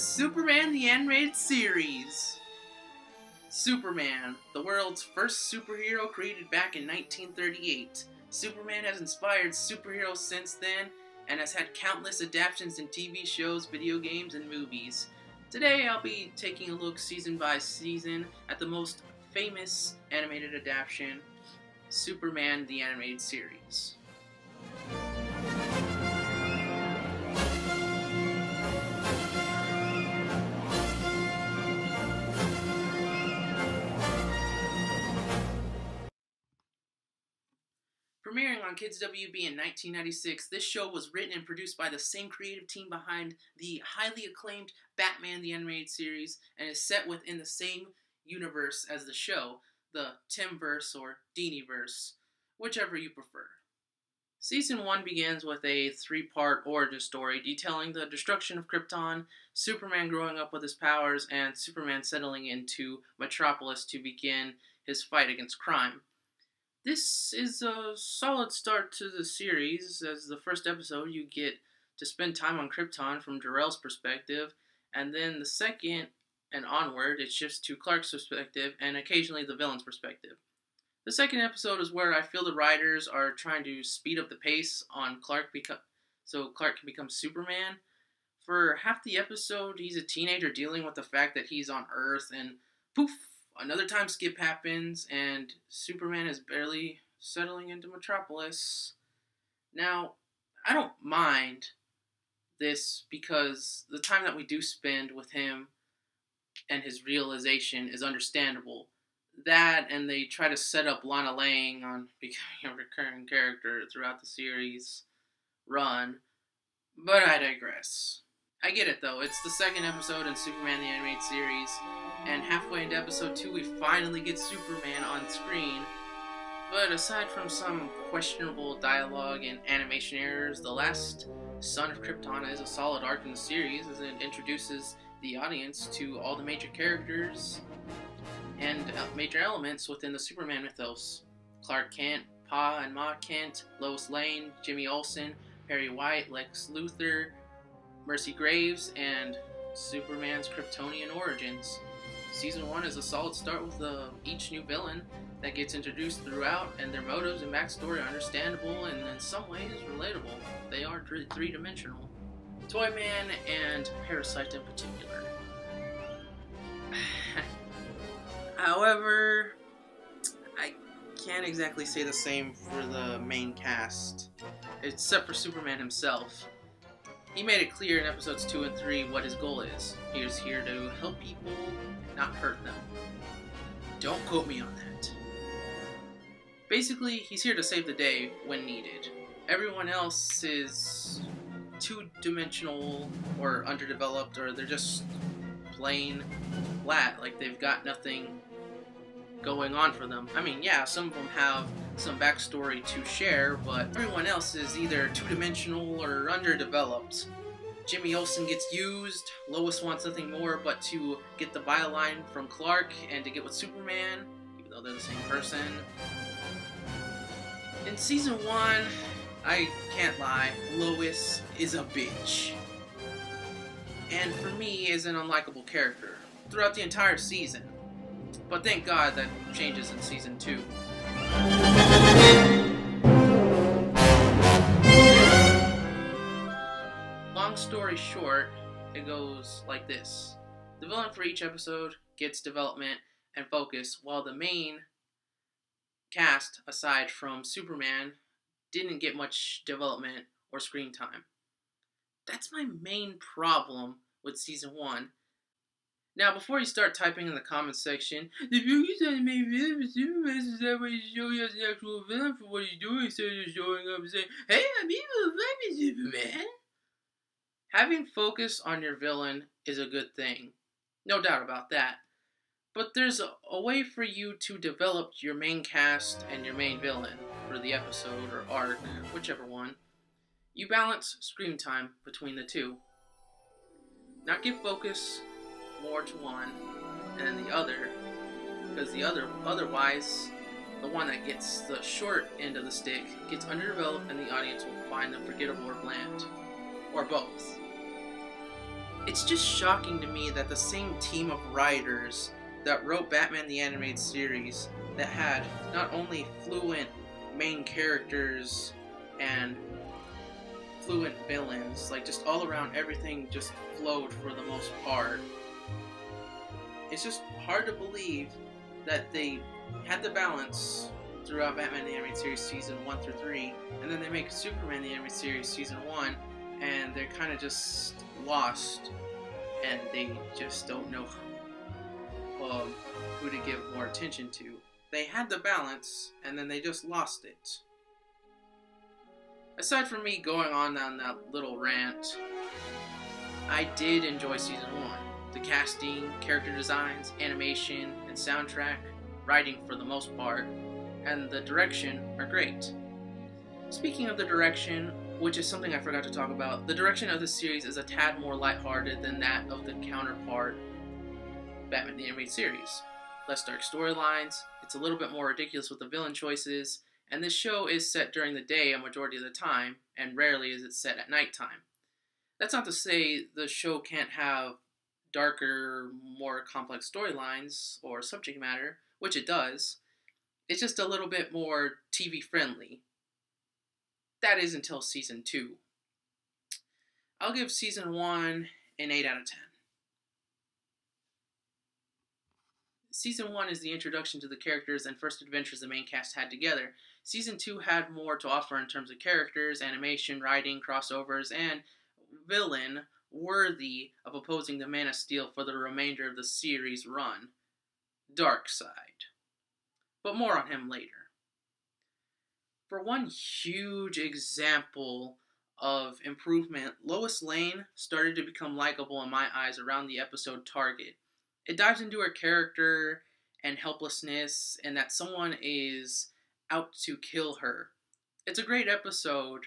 Superman the Animated Series. Superman, the world's first superhero created back in 1938. Superman has inspired superheroes since then and has had countless adaptations in TV shows, video games, and movies. Today I'll be taking a look season by season at the most famous animated adaptation, Superman the Animated Series. Premiering on Kids WB in 1996, this show was written and produced by the same creative team behind the highly acclaimed Batman the Animated Series and is set within the same universe as the show, the Timverse or Diniverse, whichever you prefer. Season 1 begins with a 3-part origin story detailing the destruction of Krypton, Superman growing up with his powers, and Superman settling into Metropolis to begin his fight against crime. This is a solid start to the series, as the first episode you get to spend time on Krypton from Jor-El's perspective, and then the second and onward it shifts to Clark's perspective and occasionally the villain's perspective. The second episode is where I feel the writers are trying to speed up the pace on Clark so Clark can become Superman. For half the episode, he's a teenager dealing with the fact that he's on Earth, and poof! Another time skip happens, and Superman is barely settling into Metropolis. Now, I don't mind this because the time that we do spend with him and his realization is understandable. That, and they try to set up Lana Lang on becoming a recurring character throughout the series run, but I digress. I get it though, it's the second episode in Superman the Animated Series, and halfway into episode 2 we finally get Superman on screen. But aside from some questionable dialogue and animation errors, the last Son of Krypton is a solid arc in the series as it introduces the audience to all the major characters and major elements within the Superman mythos. Clark Kent, Pa and Ma Kent, Lois Lane, Jimmy Olsen, Perry White, Lex Luthor, Mercy Graves, and Superman's Kryptonian origins. Season 1 is a solid start with each new villain that gets introduced throughout, and their motives and backstory are understandable and in some ways relatable. They are three-dimensional. Toyman and Parasite in particular. However, I can't exactly say the same for the main cast, except for Superman himself. He made it clear in episodes 2 and 3 what his goal is. He is here to help people, not hurt them. Don't quote me on that. Basically, he's here to save the day when needed. Everyone else is two-dimensional or underdeveloped, or they're just plain flat, like they've got nothing going on for them. I mean, yeah, some of them have some backstory to share, but everyone else is either two-dimensional or underdeveloped. Jimmy Olsen gets used, Lois wants nothing more but to get the byline from Clark and to get with Superman, even though they're the same person. In Season 1, I can't lie, Lois is a bitch. And for me, is an unlikable character throughout the entire season. But thank God that changes in Season 2. Long story short, it goes like this. The villain for each episode gets development and focus, while the main cast, aside from Superman, didn't get much development or screen time. That's my main problem with Season 1. Now, before you start typing in the comments section, the focus on the main villain for Superman is that way to show you as an actual villain for what he's doing instead of just showing up and saying, "Hey, I'm evil, let me Superman." Having focus on your villain is a good thing, no doubt about that. But there's a way for you to develop your main cast and your main villain for the episode or arc, whichever one. You balance screen time between the two. Not give focus more to one and then the other, because otherwise the one that gets the short end of the stick gets underdeveloped and the audience will find them forgettable or bland, or both. It's just shocking to me that the same team of writers that wrote Batman the Animated Series, that had not only fluent main characters and fluent villains, like just all around everything just flowed for the most part. It's just hard to believe that they had the balance throughout Batman the Animated Series season 1 through 3, and then they make Superman the Animated Series season 1, and they're kind of just lost, and they just don't know who to give more attention to. They had the balance, and then they just lost it. Aside from me going on that little rant, I did enjoy season 1. The casting, character designs, animation, and soundtrack, writing for the most part, and the direction are great. Speaking of the direction, which is something I forgot to talk about, the direction of the series is a tad more lighthearted than that of the counterpart, Batman the Animated Series. Less dark storylines, it's a little bit more ridiculous with the villain choices, and this show is set during the day a majority of the time, and rarely is it set at nighttime. That's not to say the show can't have darker, more complex storylines or subject matter, which it does. It's just a little bit more TV friendly. That is until season 2. I'll give season 1 an 8 out of 10. Season 1 is the introduction to the characters and first adventures the main cast had together. Season 2 had more to offer in terms of characters, animation, writing, crossovers, and villain worthy of opposing the Man of Steel for the remainder of the series run, Darkseid. But more on him later. For one huge example of improvement, Lois Lane started to become likable in my eyes around the episode Target. It dives into her character and helplessness, and that someone is out to kill her. It's a great episode,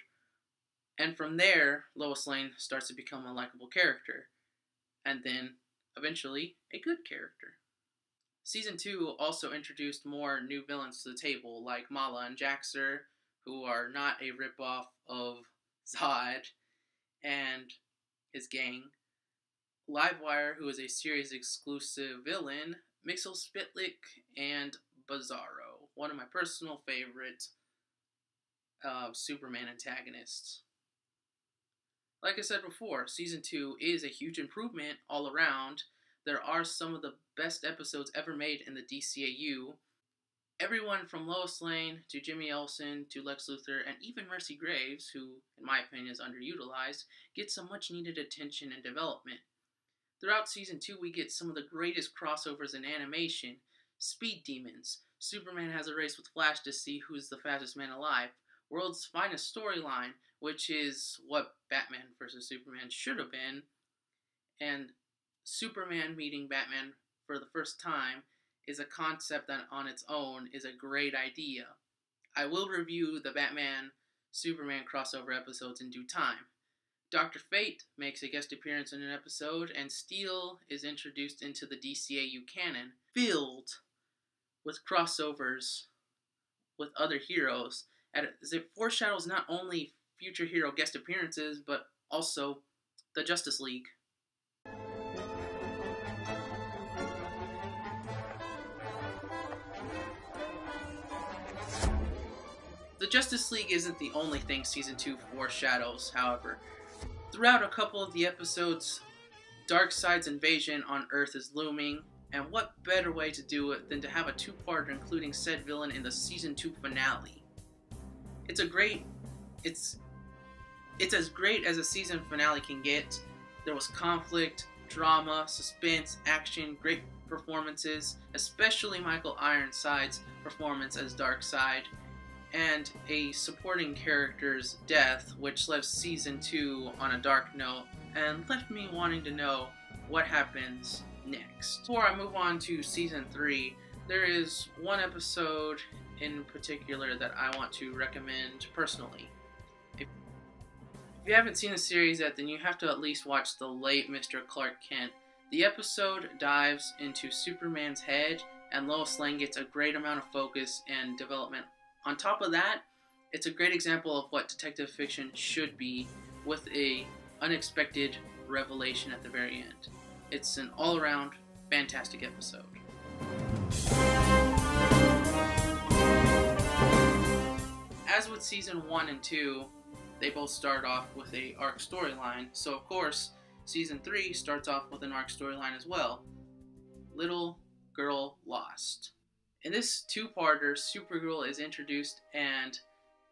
and from there, Lois Lane starts to become a likable character, and then, eventually, a good character. Season 2 also introduced more new villains to the table, like Mala and Jaxer, who are not a ripoff of Zod and his gang, Livewire, who is a series exclusive villain, Mixel Spitlick, and Bizarro, one of my personal favorite Superman antagonists. Like I said before, Season 2 is a huge improvement all around. There are some of the best episodes ever made in the DCAU. Everyone from Lois Lane to Jimmy Olsen to Lex Luthor and even Mercy Graves, who in my opinion is underutilized, gets some much needed attention and development. Throughout Season 2 we get some of the greatest crossovers in animation. Speed Demons, Superman has a race with Flash to see who's the fastest man alive, World's Finest Storyline, which is what Batman vs. Superman should have been, and Superman meeting Batman for the first time is a concept that on its own is a great idea. I will review the Batman-Superman crossover episodes in due time. Dr. Fate makes a guest appearance in an episode, and Steel is introduced into the DCAU canon, filled with crossovers with other heroes, as it foreshadows not only future hero guest appearances, but also the Justice League. The Justice League isn't the only thing Season 2 foreshadows, however. Throughout a couple of the episodes, Darkseid's invasion on Earth is looming, and what better way to do it than to have a two-parter including said villain in the Season 2 finale. It's as great as a season finale can get. There was conflict, drama, suspense, action, great performances, especially Michael Ironside's performance as Darkseid, and a supporting character's death, which left Season 2 on a dark note, and left me wanting to know what happens next. Before I move on to Season 3, there is one episode in particular that I want to recommend personally. If you haven't seen the series yet, then you have to at least watch The Late Mr. Clark Kent. The episode dives into Superman's head, and Lois Lane gets a great amount of focus and development. On top of that, it's a great example of what detective fiction should be, with a unexpected revelation at the very end. It's an all-around fantastic episode. As with season 1 and 2, they both start off with a arc storyline, so of course, season 3 starts off with an arc storyline as well. Little Girl Lost. In this two-parter, Supergirl is introduced and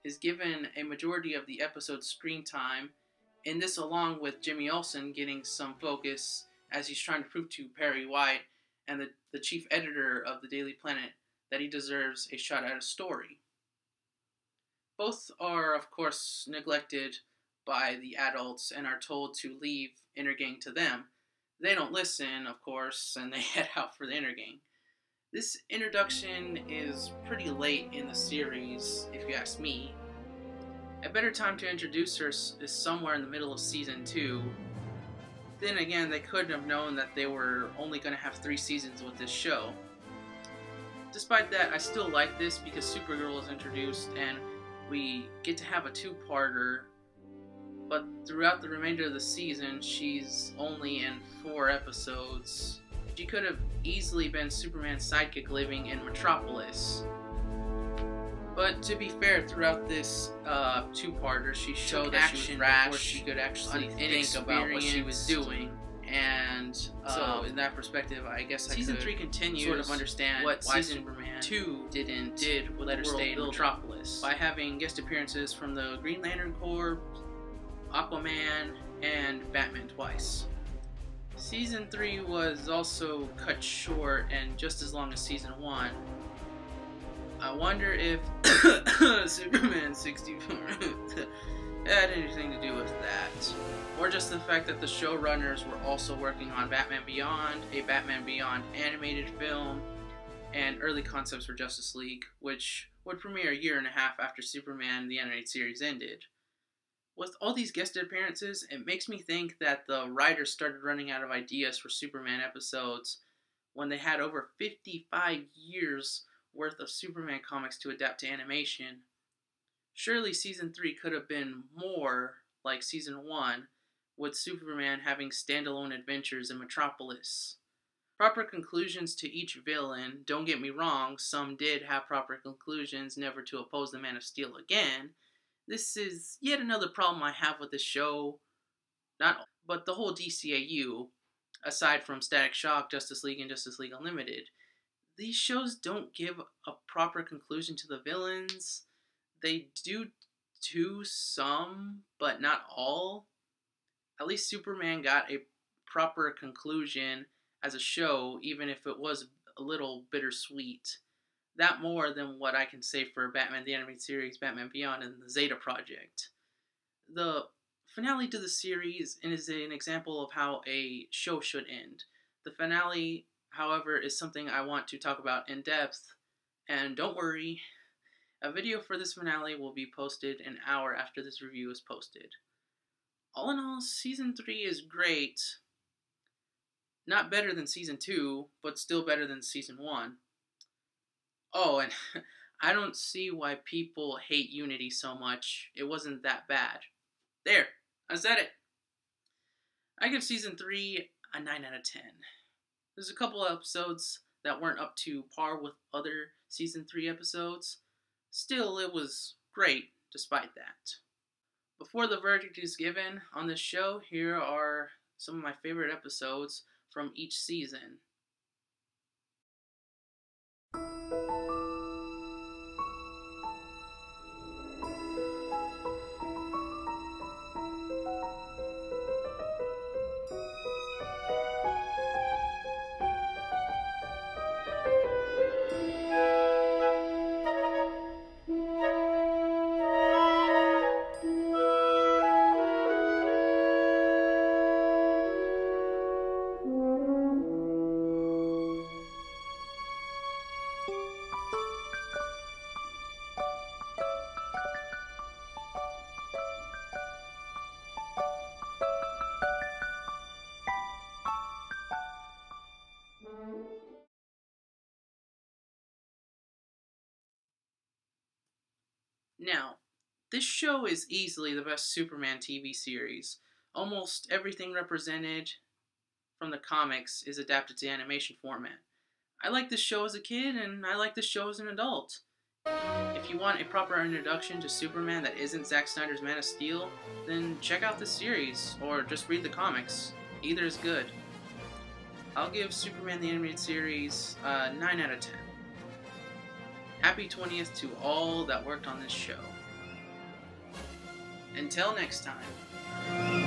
is given a majority of the episode's screen time, in this along with Jimmy Olsen getting some focus as he's trying to prove to Perry White and the chief editor of the Daily Planet that he deserves a shot at a story. Both are, of course, neglected by the adults and are told to leave Intergang to them. They don't listen, of course, and they head out for the Intergang. This introduction is pretty late in the series, if you ask me. A better time to introduce her is somewhere in the middle of season 2. Then again, they couldn't have known that they were only going to have 3 seasons with this show. Despite that, I still like this because Supergirl is introduced and we get to have a two-parter, but throughout the remainder of the season, she's only in 4 episodes. She could have easily been Superman's sidekick living in Metropolis. But to be fair, throughout this two-parter, she showed that she was rash before she could actually think about what she was doing. And so, in that perspective, I guess season 3 continues sort of understand what why Superman 2 did let her stay in Metropolis by having guest appearances from the Green Lantern Corps, Aquaman, and Batman twice. Season 3 was also cut short and just as long as season 1. I wonder if Superman 64 had anything to do with that. Or just the fact that the showrunners were also working on Batman Beyond, a Batman Beyond animated film, and early concepts for Justice League, which would premiere a year and a half after Superman the animated series ended. With all these guest appearances, it makes me think that the writers started running out of ideas for Superman episodes when they had over 55 years worth of Superman comics to adapt to animation. Surely season 3 could have been more like season 1, with Superman having standalone adventures in Metropolis. Proper conclusions to each villain, don't get me wrong, some did have proper conclusions, never to oppose the Man of Steel again. This is yet another problem I have with this show, but the whole DCAU, aside from Static Shock, Justice League, and Justice League Unlimited. These shows don't give a proper conclusion to the villains. They do to some, but not all. At least Superman got a proper conclusion as a show, even if it was a little bittersweet. That more than what I can say for Batman the Animated Series, Batman Beyond, and the Zeta Project. The finale to the series is an example of how a show should end. The finale, however, is something I want to talk about in depth, and don't worry, a video for this finale will be posted an hour after this review is posted. All in all, Season 3 is great. Not better than Season 2, but still better than Season 1. Oh, and I don't see why people hate Unity so much. It wasn't that bad. There, I said it. I give Season 3 a 9 out of 10. There's a couple of episodes that weren't up to par with other Season 3 episodes. Still, it was great despite that. Before the verdict is given on this show, here are some of my favorite episodes from each season. Now, this show is easily the best Superman TV series. almost everything represented from the comics is adapted to animation format. I liked this show as a kid, and I like this show as an adult. If you want a proper introduction to Superman that isn't Zack Snyder's Man of Steel, then check out this series, or just read the comics. Either is good. I'll give Superman the Animated Series a 9 out of 10. Happy 20th to all that worked on this show. Until next time.